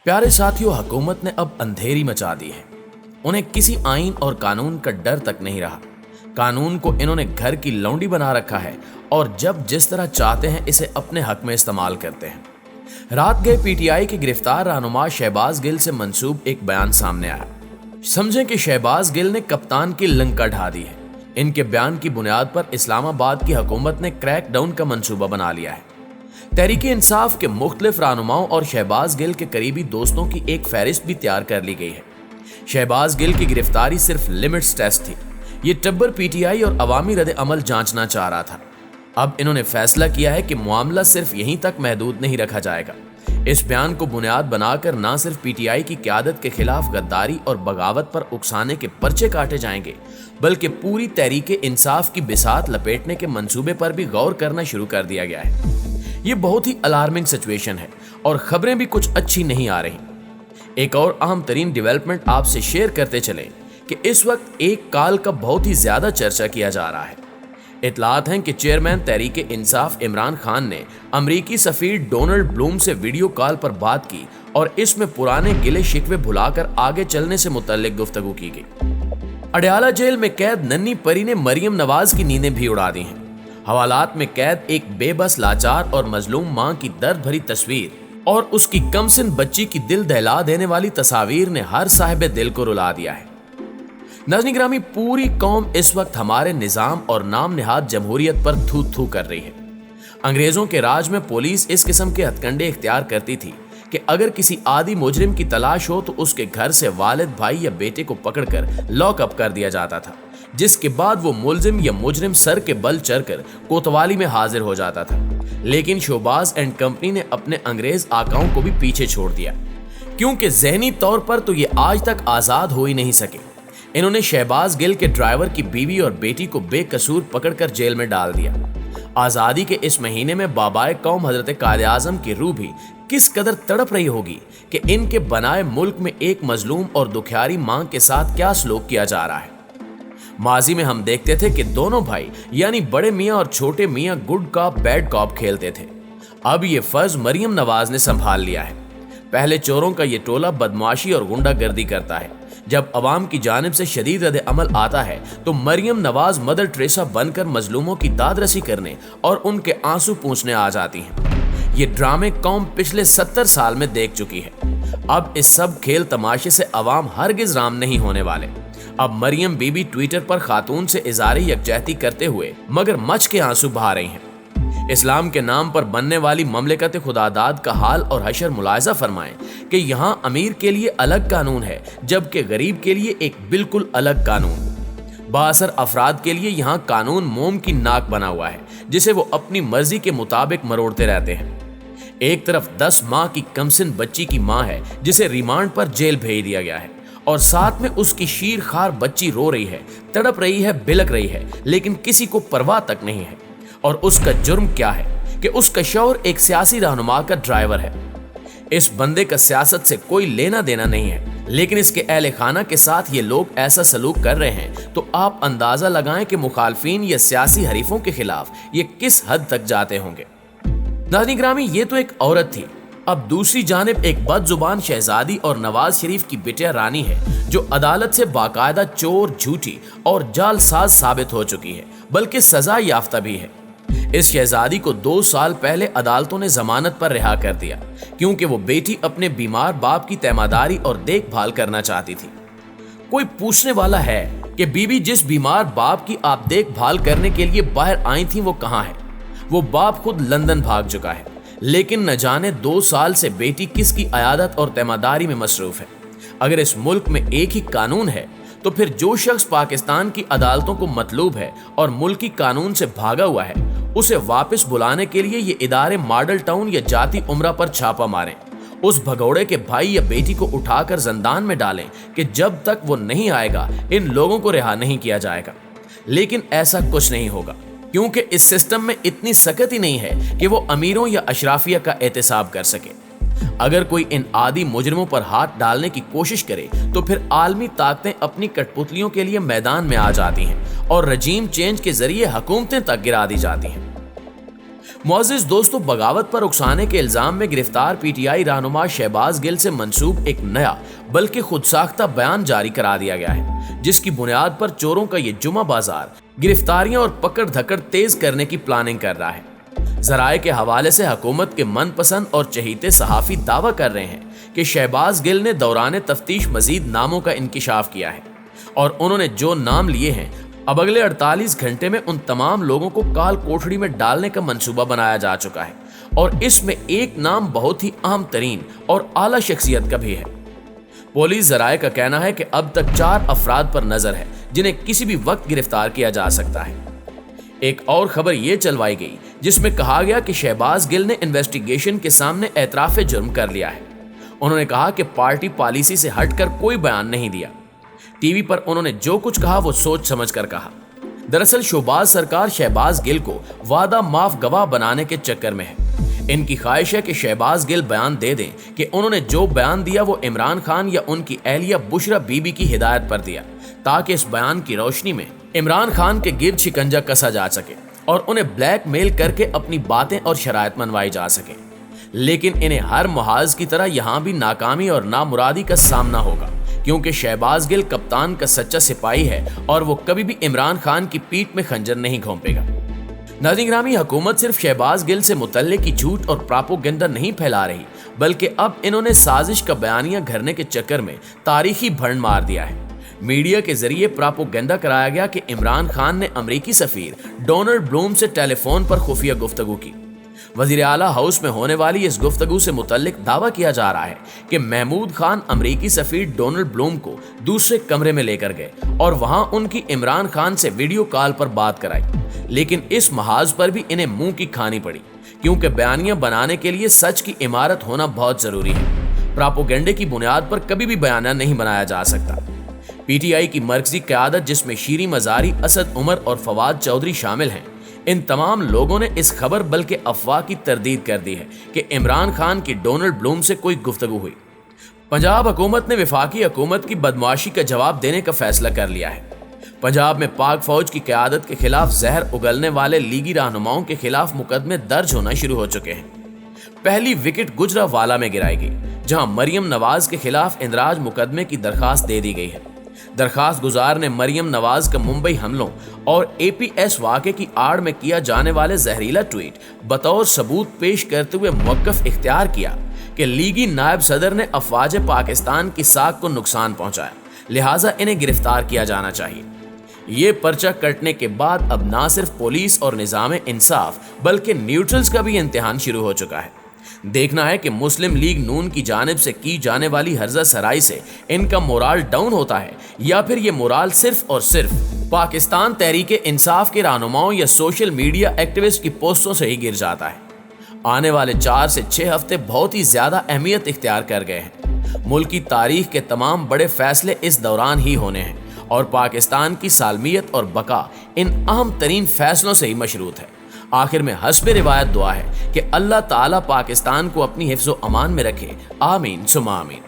प्यारे साथियों, हुकूमत ने अब अंधेरी मचा दी है। उन्हें किसी आइन और कानून का डर तक नहीं रहा। कानून को इन्होंने घर की लौंडी बना रखा है और जब जिस तरह चाहते हैं इसे अपने हक में इस्तेमाल करते हैं। रात गए पीटीआई के गिरफ्तार रहनुमा शहबाज गिल से मंसूब एक बयान सामने आया। समझें कि शहबाज गिल ने कप्तान की लंका ढा दी है। इनके बयान की बुनियाद पर इस्लामाबाद की हुकूमत ने क्रैक डाउन का मंसूबा बना लिया है। तहरीके इंसाफ के मुख्तलिफ रहनुमाओं और शहबाज गिल के करीबी दोस्तों की एक फहरिस्त भी तैयार कर ली गई है। शहबाज गिल की गिरफ्तारी सिर्फ लिमिट्स टेस्ट थी। ये टब्बर पीटीआई और अवामी रद्द अमल जांचना चाह रहा था। अब इन्होंने फैसला किया है कि मामला सिर्फ यहीं तक महदूद नहीं रखा जाएगा। इस बयान को बुनियाद बनाकर न सिर्फ पीटीआई की क़यादत के खिलाफ गद्दारी और बगावत पर उकसाने के पर्चे काटे जाएंगे, बल्कि पूरी तहरीके इंसाफ की बिसात लपेटने के मंसूबे पर भी गौर करना शुरू कर दिया गया है। ये बहुत ही अलार्मिंग सिचुएशन है और खबरें भी कुछ अच्छी नहीं आ रही। एक और अहम तरीन डेवलपमेंट आपसे शेयर करते चले कि इस वक्त एक काल का बहुत ही ज्यादा चर्चा किया जा रहा है। इतलात हैं कि चेयरमैन तहरीके इंसाफ इमरान खान ने अमरीकी सफीर डोनाल्ड ब्लूम से वीडियो कॉल पर बात की और इसमें पुराने गिले शिकवे भुलाकर आगे चलने से मुतल्लिक गुफ्तगू की गई। अडयाला जेल में कैद नन्ही परी ने मरियम नवाज की नींदें भी उड़ा दी हैं। हवालात में कैद एक बेबस, लाचार और मजलूम मां की दर्द भरी तस्वीर और उसकी कमसिन बच्ची की दिल दहला देने वाली तस्वीर ने हर साहिब दिल को रुला दिया है। नाज़रीन गिरामी, पूरी कौम इस वक्त हमारे निजाम और नाम निहाद जमहूरियत पर थू थू कर रही है। अंग्रेजों के राज में पुलिस इस किस्म के हथकंडे इख्तियार करती थी कि अगर किसी आदि मुजरिम की तलाश हो तो उसके घर से वालिद, भाई या बेटे को पकड़कर लॉकअप कर दिया जाता था, जिसके बाद वो मुलजिम या मुजरिम सर के बल चढ़कर कोतवाली में हाजिर हो जाता था। लेकिन शोबाज एंड कंपनी ने अपने अंग्रेज आकाओं को भी पीछे छोड़ दिया, क्योंकि जहनी तौर पर तो ये आज तक आजाद हो ही नहीं सके। इन्होंने शहबाज गिल के ड्राइवर की बीवी और बेटी को बेकसूर पकड़कर जेल में डाल दिया। आजादी के इस महीने में बाबाए कौम हजरत कायद आजम की रूह भी किस कदर तड़प रही होगी कि इनके बनाए मुल्क में एक मजलूम और दुखियारी मां के साथ क्या सलूक किया जा रहा है। माजी में हम देखते थे कि दोनों भाई यानी बड़े मियां और छोटे मियां गुड कॉप बैड कॉप खेलते थे। अब ये फर्ज मरियम नवाज ने संभाल लिया है। पहले चोरों का ये टोला बदमाशी और गुंडागर्दी करता है। जब अवाम की जानिब से शदीद रद्द अमल आता है तो मरियम नवाज मदर टेरेसा बनकर मजलूमों की दादरसी करने और उनके आंसू पूंछने आ जाती हैं। ये ड्रामे कौम पिछले 70 साल में देख चुकी है। अब इस सब खेल तमाशे से अवाम हरगिज राम नहीं होने वाले। अब मरियम बीबी ट्विटर पर खातून से इज़ारे यकजहती करते हुए मगर मच के आंसू बहा रही हैं। इस्लाम के नाम पर बनने वाली ममलिकत खुदादाद का हाल और हशर मुलायजा फरमाएं कि यहाँ अमीर के लिए अलग कानून है, जबकि गरीब के लिए एक बिल्कुल अलग कानून। बाअसर अफराद के लिए यहाँ कानून मोम की नाक बना हुआ है, जिसे वो अपनी मर्जी के मुताबिक मरोड़ते रहते हैं। एक तरफ 10 माह की कमसिन बच्ची की माँ है जिसे रिमांड पर जेल भेज दिया गया है और साथ में उसकी शीर खार बच्ची रो रही है, तड़प रही है, बिलक रही है, लेकिन किसी को परवाह तक नहीं है। और उसका जुर्म क्या है कि उसका शौहर एक सियासी रहनुमा का ड्राइवर है। इस बंदे का सियासत से कोई लेना देना नहीं है, लेकिन इसके अहले खाना के साथ ये लोग ऐसा सलूक कर रहे हैं तो आप अंदाजा लगाएं कि मुखालफिन या सियासी हरीफों के खिलाफ ये किस हद तक जाते होंगे। नाज़रीन गिरामी, ये तो एक औरत थी। अब दूसरी जानिब एक बदजुबान शहजादी और नवाज शरीफ की बिटिया रानी है, जो अदालत से बाकायदा चोर, झूठी और जालसाज साबित हो चुकी है, बल्कि सजा याफ्ता भी है। इस शहजादी को 2 साल पहले अदालतों ने जमानत पर रिहा कर दिया, क्योंकि वो बेटी अपने बीमार बाप की तैमादारी और देखभाल करना चाहती थी। कोई पूछने वाला है कि बीबी, जिस बीमार बाप की आप देखभाल करने के लिए बाहर आई थी वो कहाँ है? वो बाप खुद लंदन भाग चुका है, लेकिन न जाने 2 साल से बेटी किसकी अयादत और तैमादारी में मसरूफ है। अगर इस मुल्क में एक ही कानून है तो फिर जो शख्स पाकिस्तान की अदालतों को मतलूब है और मुल्की कानून से भागा हुआ है, उसे वापस बुलाने के लिए ये इदारे मॉडल टाउन या जाती उम्रा पर छापा मारें, उस भगौड़े के भाई या बेटी को उठाकर जिंदान में डालें कि जब तक वो नहीं आएगा इन लोगों को रिहा नहीं किया जाएगा। लेकिन ऐसा कुछ नहीं होगा, क्योंकि इस सिस्टम में इतनी सख्त ही नहीं है कि वो अमीरों या अशराफिया का एहतसाब कर सके। अगर कोई इन आदि मुजरिमों पर हाथ डालने की कोशिश करे तो फिर आलमी ताकतें अपनी कठपुतलियों के लिए मैदान में आ जाती हैं और रजीम चेंज के जरिए हुकूमतें तक गिरा दी जाती हैं। मुअज़्ज़िज़ दोस्तों, बगावत पर उकसाने के इल्जाम में गिरफ्तार पीटीआई रहनुमा शहबाज गिल से मंसूब एक नया बल्कि खुद साख्ता बयान जारी करा दिया गया है, जिसकी बुनियाद पर चोरों का ये जुमा बाजार गिरफ्तारियां और पकड़ धकड़ तेज करने की प्लानिंग कर रहा है। जराए के हवाले से हुकूमत के मनपसंद और चहीते सहाफी दावा कर रहे हैं कि शहबाज गिल ने दौरान तफ्तीश मजीद नामों का इंकिशाफ किया है और उन्होंने जो नाम लिए हैं, अब अगले 48 घंटे में उन तमाम लोगों को काल कोठड़ी में डालने का मंसूबा बनाया जा चुका है और इसमें एक नाम बहुत ही अहम तरीन और आला शख्सियत का भी है। पुलिस जराए का कहना है कि अब तक 4 अफराद पर नजर है जिन्हें किसी भी वक्त गिरफ्तार किया जा सकता है। एक और खबर ये चलवाई गई जिसमें कहा गया कि शहबाज गिल ने इन्वेस्टिगेशन के सामने एतराफ़े जुर्म कर लिया है। उन्होंने कहा कि पार्टी पॉलिसी से हटकर कोई बयान नहीं दिया। टीवी पर उन्होंने जो कुछ कहा वो सोच समझ कर कहा। दरअसल शोबाज सरकार शहबाज गिल को वादा माफ गवाह बनाने के चक्कर में है। इनकी ख्वाहिश है कि शहबाज गिल बयान दे दें कि उन्होंने जो बयान दिया वो इमरान खान या उनकी एहलिया बुशरा बीबी की हिदायत पर दिया, ताकि इस बयान की रोशनी में इमरान खान के गिर्द शिकंजा कसा जा सके और उन्हें ब्लैकमेल करके अपनी बातें और शराइत मनवाई जा सके। लेकिन इन्हें हर मुहाज की तरह यहाँ भी नाकामी और नामुरादी का सामना होगा, क्योंकि शहबाज गिल कप्तान का सच्चा सिपाही है और वो कभी भी इमरान खान की पीठ में खंजर नहीं घोंपेगा। नाज़रीन गिरामी, हुकूमत सिर्फ शहबाज गिल से मुतल्लिक की झूठ और प्रोपेगेंडा नहीं फैला रही, बल्कि अब इन्होंने साजिश का बयानिया घरने के चक्कर में तारीखी भरण मार दिया है। मीडिया के जरिए प्रोपेगेंडा कराया गया कि इमरान खान ने अमरीकी सफीर डोनाल्ड ब्लूम से टेलीफोन पर खुफिया गुफ्तगू की। वजीर आला हाउस में होने वाली इस गुफ्तगू से मुतल्लिक दावा किया जा रहा है कि महमूद खान अमरीकी सफीर डोनाल्ड ब्लूम को दूसरे कमरे में लेकर गए और वहां उनकी इमरान खान से वीडियो कॉल पर बात कराई। लेकिन इस महाज पर भी इन्हें मुंह की खानी पड़ी, क्योंकि बयानियां बनाने के लिए सच की इमारत होना बहुत जरूरी है। प्रोपेगेंडे की बुनियाद पर कभी भी बयाना नहीं बनाया जा सकता। पीटीआई की मरकजी क़यादत, जिसमें शीरी मज़ारी, असद उमर और फवाद चौधरी शामिल हैं, इन तमाम लोगों ने इस खबर बल्कि अफवाह की तरदीद कर दी है कि इमरान खान की डोनाल्ड ब्लूम से कोई गुफ्तगू हुई। पंजाब हुकूमत ने वफाकी हुकूमत की बदमाशी का जवाब देने का फैसला कर लिया है। पंजाब में पाक फौज की क़यादत के खिलाफ जहर उगलने वाले लीगी रहनुमाओं के खिलाफ मुकदमे दर्ज होना शुरू हो चुके हैं। पहली विकेट गुजरावाला में गिराई गई, जहां मरियम नवाज के खिलाफ इंदराज मुकदमे की दरखास्त दे दी गई है। दरखास्त गुजार ने मरियम नवाज का मुंबई हमलों और एपीएस वाक़े की आड़ में किया जाने वाले जहरीला ट्वीट बतौर सबूत पेश करते हुए मौक़िफ़ इख्तियार किया कि लीगी नायब सदर ने अफवाज पाकिस्तान की साख को नुकसान पहुंचाया, लिहाजा इन्हें गिरफ्तार किया जाना चाहिए। ये पर्चा कटने के बाद अब ना सिर्फ पुलिस और निज़ाम इंसाफ बल्कि न्यूट्रल्स का भी इम्तिहान शुरू हो चुका है। देखना है कि मुस्लिम लीग नून की जानिब से की जाने वाली हर्जा सराई से इनका मोराल डाउन होता है या फिर ये मोराल सिर्फ और सिर्फ पाकिस्तान तहरीक इंसाफ के रहनुमाओं या सोशल मीडिया एक्टिविस्ट की पोस्टों से ही गिर जाता है। आने वाले 4 से 6 हफ्ते बहुत ही ज्यादा अहमियत इख्तियार कर गए हैं। मुल्क की तारीख के तमाम बड़े फैसले इस दौरान ही होने हैं और पाकिस्तान की सालमियत और बका इन अहम तरीन फैसलों से ही मशरूत है। आखिर में हस्बे रिवायत दुआ है कि अल्लाह ताला पाकिस्तान को अपनी हिफ्ज़ो अमान में रखे। आमीन सुमा आमीन।